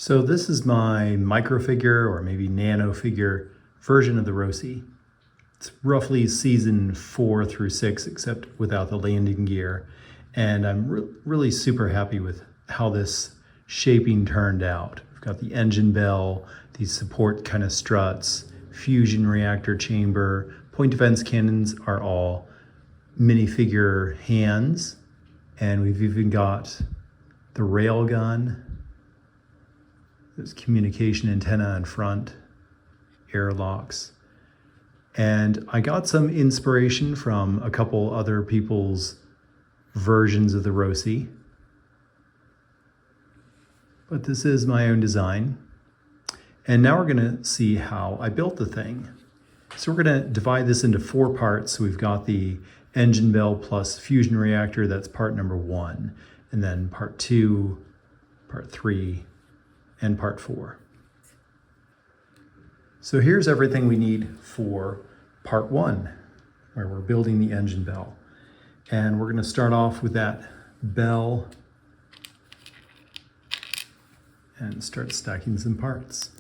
So this is my micro figure or maybe nano figure version of the Roci. It's roughly season 4 through 6, except without the landing gear. And I'm really super happy with how this shaping turned out. We've got the engine bell, these support kind of struts, fusion reactor chamber, point defense cannons are all minifigure hands. And we've even got the rail gun. There's communication antenna in front, airlocks. And I got some inspiration from a couple other people's versions of the Roci. But this is my own design. And now we're gonna see how I built the thing. So we're gonna divide this into 4 parts. So we've got the engine bell plus fusion reactor, that's part number 1. And then part 2, part 3, and part 4. So here's everything we need for part 1, where we're building the engine bell. And we're gonna start off with that bell and start stacking some parts.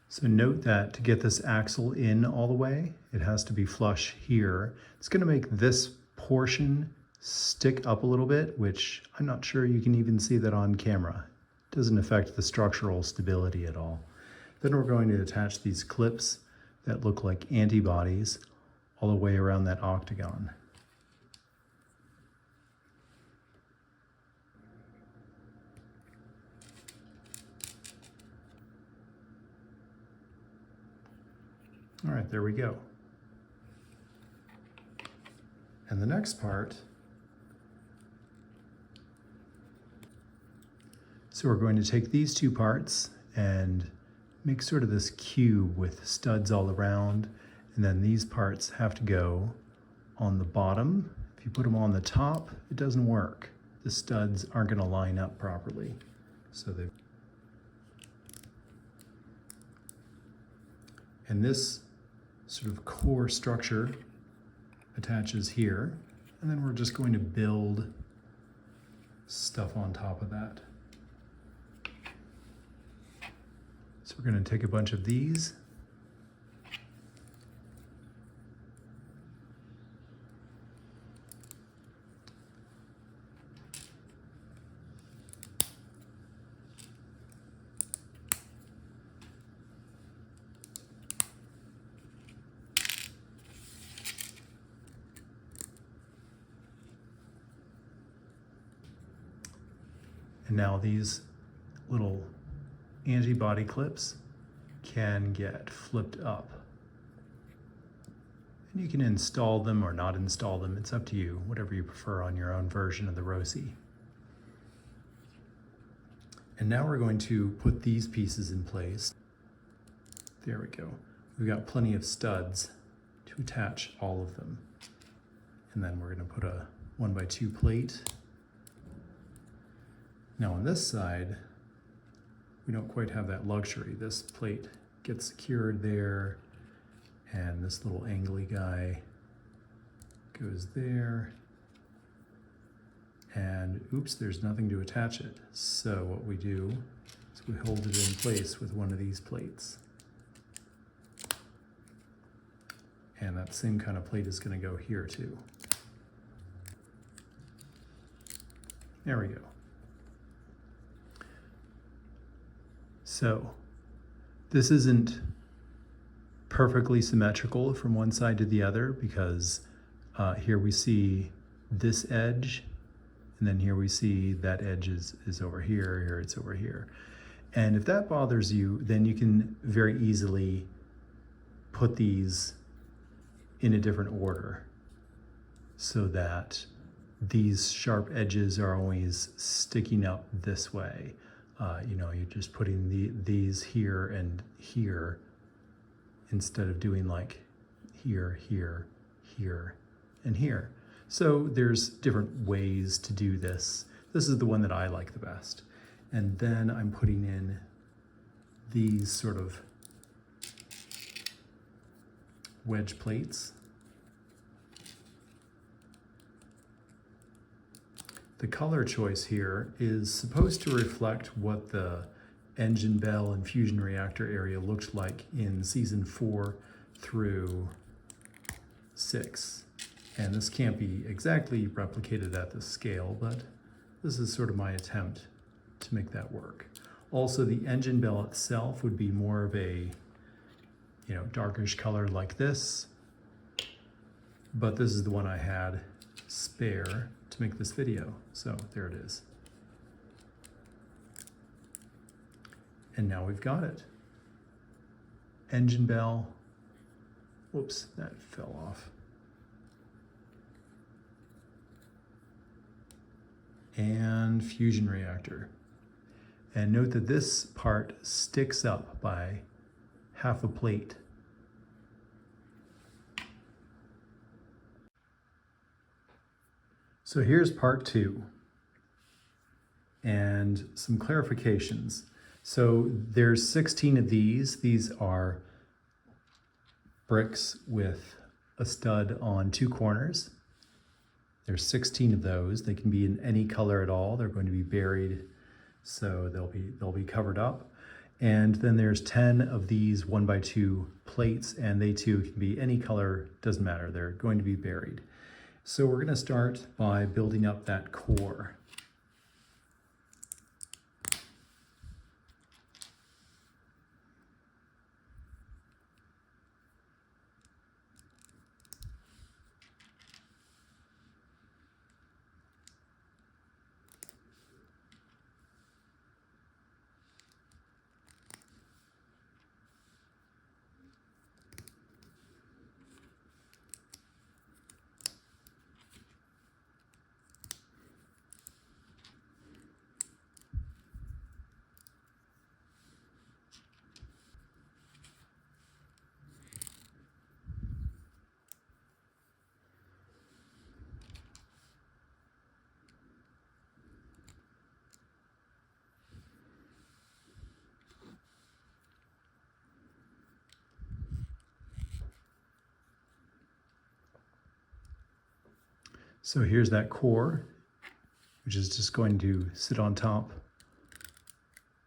So note that to get this axle in all the way, it has to be flush here. It's gonna make this portion stick up a little bit, which I'm not sure you can even see that on camera. It doesn't affect the structural stability at all. Then we're going to attach these clips that look like antibodies all the way around that octagon. All right, there we go. And the next part, so we're going to take these 2 parts and make sort of this cube with studs all around, and then these parts have to go on the bottom. If you put them on the top, it doesn't work. The studs aren't going to line up properly. And this sort of core structure attaches here, and then we're just going to build stuff on top of that. So we're going to take a bunch of these and now these little antibody clips can get flipped up. And you can install them or not install them. It's up to you, whatever you prefer on your own version of the Roci. And now we're going to put these pieces in place. There we go. We've got plenty of studs to attach all of them. And then we're going to put a 1x2 plate. Now on this side, we don't quite have that luxury. This plate gets secured there, and this little angly guy goes there, and oops, there's nothing to attach it. So what we do is we hold it in place with one of these plates. And that same kind of plate is going to go here too. There we go. So this isn't perfectly symmetrical from one side to the other because here we see this edge And then here we see that edge is over here, here it's over here. And if that bothers you, then you can very easily put these in a different order so that these sharp edges are always sticking up this way. You know, you're just putting these here and here instead of doing like here, here, here, and here. So there's different ways to do this. This is the one that I like the best. And then I'm putting in these sort of wedge plates. The color choice here is supposed to reflect what the engine bell and fusion reactor area looked like in season 4 through 6. And this can't be exactly replicated at this scale, but this is sort of my attempt to make that work. Also, the engine bell itself would be more of a, you know, darkish color like this, but this is the one I had spare to make this video. So there it is. And now we've got it. Engine bell. Whoops, that fell off. And fusion reactor. And note that this part sticks up by half a plate. So here's part 2 and some clarifications. So there's 16 of these. These are bricks with a stud on 2 corners. There's 16 of those. They can be in any color at all. They're going to be buried, so they'll be covered up. And then there's 10 of these 1x2 plates, and they too can be any color, doesn't matter. They're going to be buried. So we're going to start by building up that core. So here's that core, which is just going to sit on top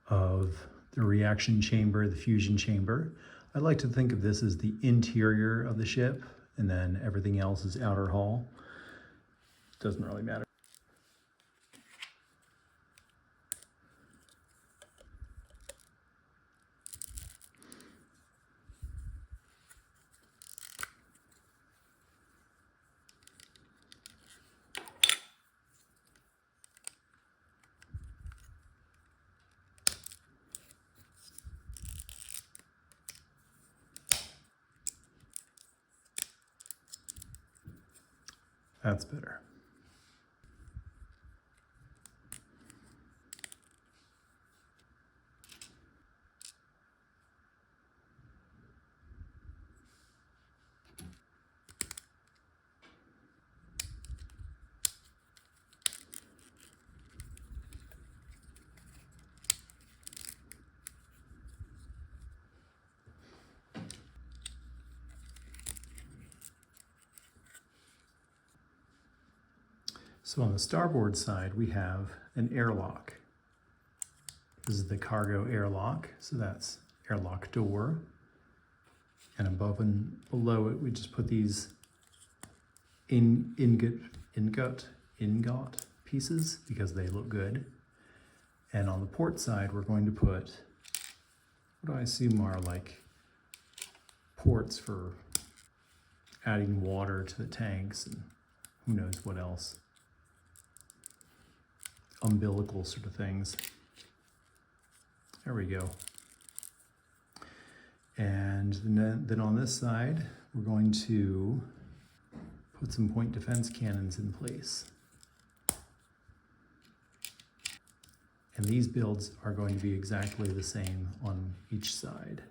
of the reaction chamber, the fusion chamber. I like to think of this as the interior of the ship, and then everything else is outer hull. Doesn't really matter. That's better. So on the starboard side, we have an airlock. This is the cargo airlock, so that's airlock door. And above and below it, we just put these ingot pieces because they look good. And on the port side, we're going to put, what I assume are like ports for adding water to the tanks and who knows what else. umbilical sort of things. There we go. And then on this side, we're going to put some point defense cannons in place. And these builds are going to be exactly the same on each side.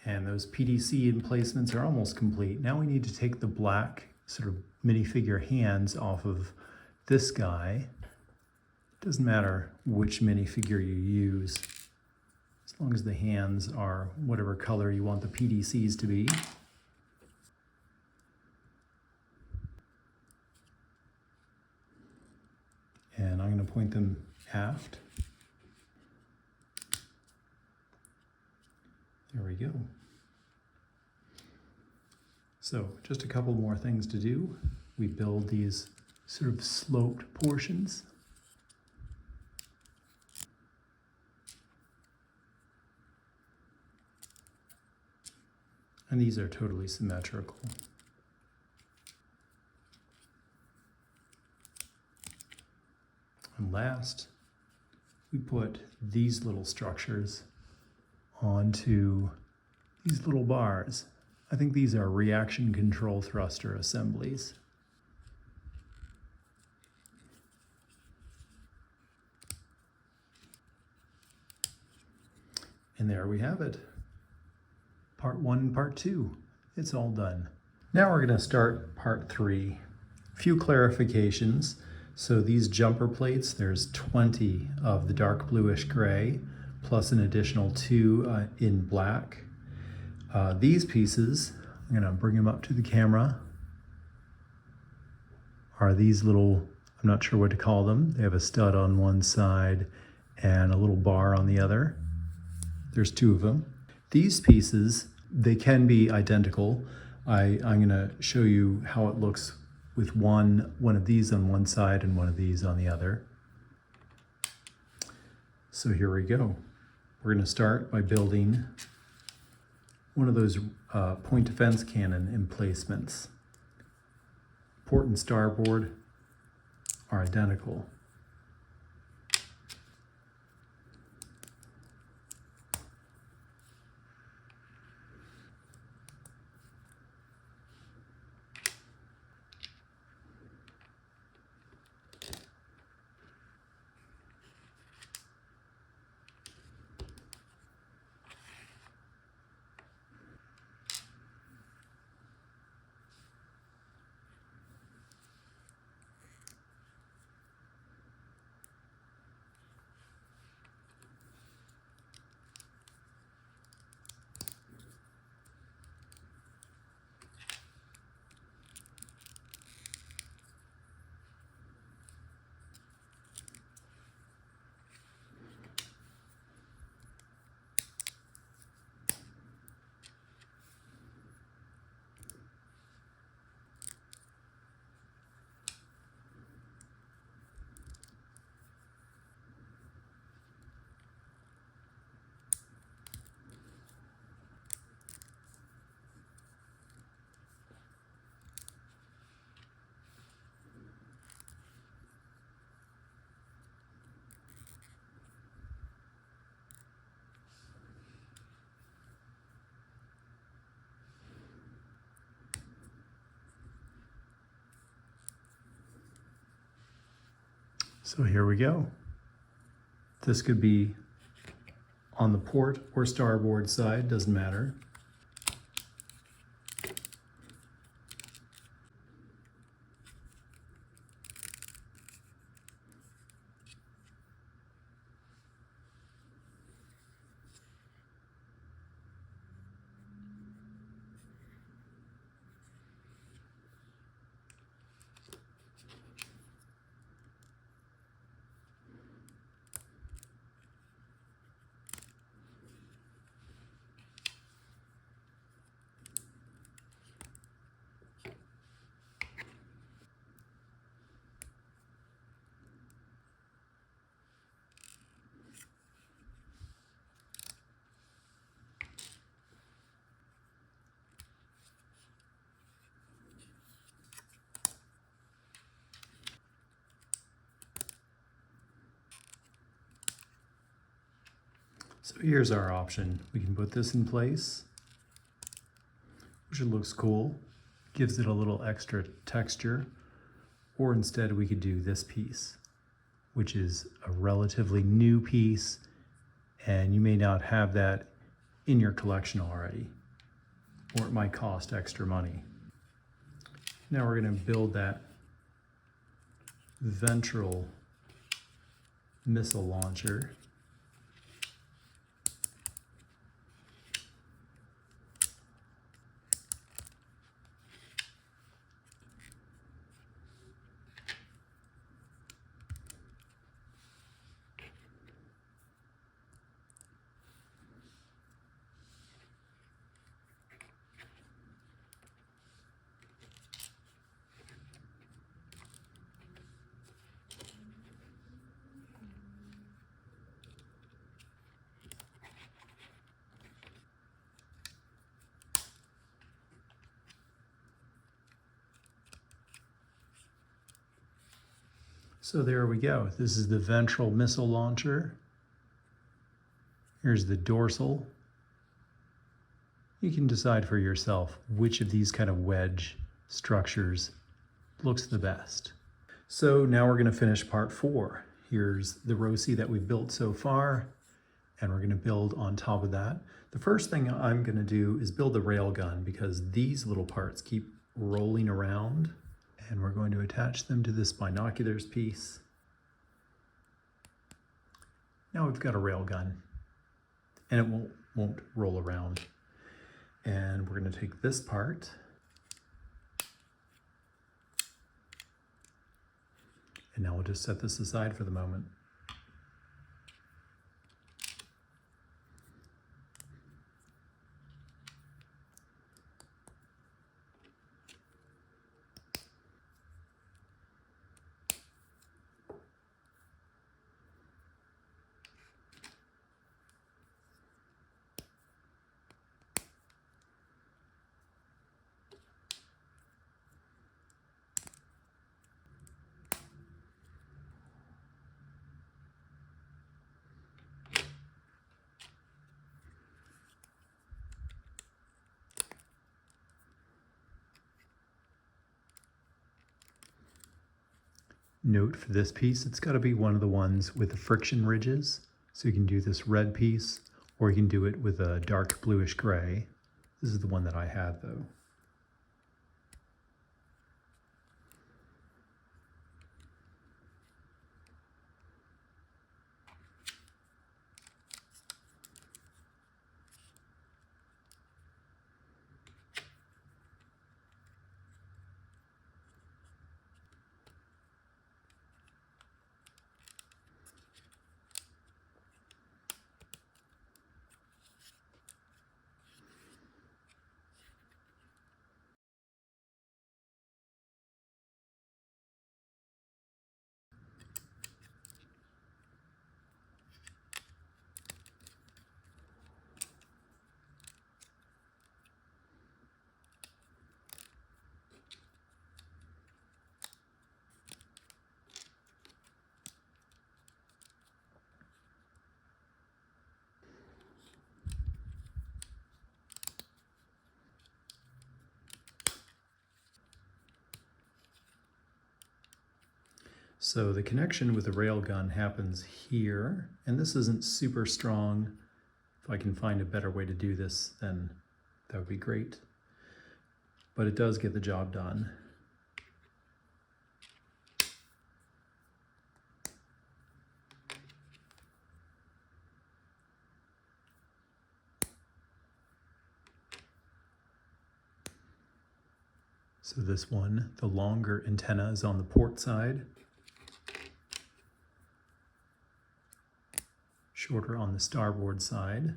And those PDC emplacements are almost complete. Now we need to take the black sort of minifigure hands off of this guy. It doesn't matter which minifigure you use, as long as the hands are whatever color you want the PDCs to be. And I'm going to point them aft. There we go. So just a couple more things to do. We build these sort of sloped portions. And these are totally symmetrical. And last, we put these little structures onto these little bars. I think these are reaction control thruster assemblies. And there we have it. Part 1 and Part 2. It's all done. Now we're going to start Part 3. A few clarifications. So these jumper plates, there's 20 of the dark bluish gray, plus an additional 2 in black. These pieces, I'm going to bring them up to the camera, are these little, I'm not sure what to call them. They have a stud on one side and a little bar on the other. There's 2 of them. These pieces, they can be identical. I'm going to show you how it looks with one of these on one side and one of these on the other. So here we go. We're going to start by building one of those point defense cannon emplacements. Port and starboard are identical. So here we go. This could be on the port or starboard side, doesn't matter. So here's our option. We can put this in place, which looks cool, gives it a little extra texture, or instead we could do this piece, which is a relatively new piece, and you may not have that in your collection already, or it might cost extra money. Now we're going to build that ventral missile launcher. So there we go. This is the ventral missile launcher. Here's the dorsal. You can decide for yourself which of these kind of wedge structures looks the best. So now we're going to finish part 4. Here's the Roci that we've built so far, and we're going to build on top of that. The first thing I'm going to do is build the rail gun, because these little parts keep rolling around, and we're going to attach them to this binoculars piece. Now we've got a rail gun, and it won't roll around. And we're going to take this part and now we'll just set this aside for the moment. Note for this piece, it's got to be one of the ones with the friction ridges. So you can do this red piece, or you can do it with a dark bluish gray. This is the one that I had though. So the connection with the railgun happens here, and this isn't super strong. If I can find a better way to do this, then that would be great. But it does get the job done. So this one, the longer antenna is on the port side, shorter on the starboard side.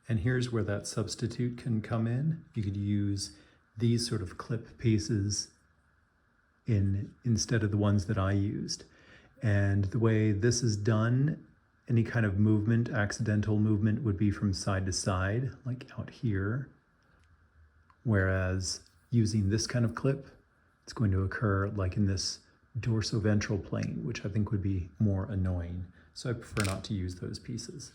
And here's where that substitute can come in. You could use these sort of clip pieces instead of the ones that I used. And the way this is done, any kind of movement, accidental movement, would be from side to side, like out here. Whereas using this kind of clip, it's going to occur like in this dorsoventral plane, which I think would be more annoying. So I prefer not to use those pieces.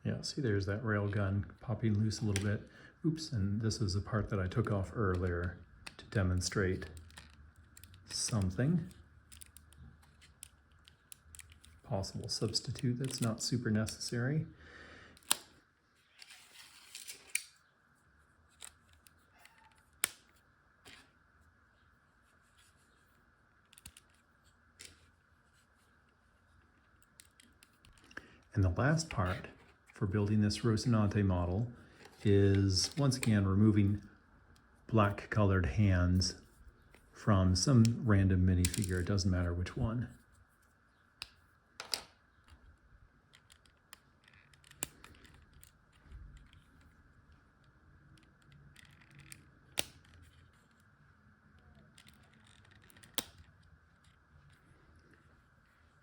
Yeah, see there's that rail gun popping loose a little bit. Oops, and this is the part that I took off earlier to demonstrate something. Possible substitute that's not super necessary. And the last part for building this Rocinante model is, once again, removing black colored hands from some random minifigure. It doesn't matter which one.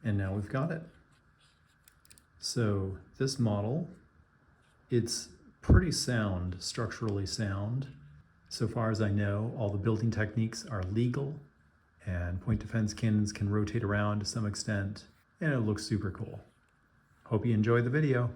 And now we've got it. So this model, it's pretty sound, structurally sound. So far as I know, all the building techniques are legal, and point defense cannons can rotate around to some extent, and it looks super cool. Hope you enjoyed the video.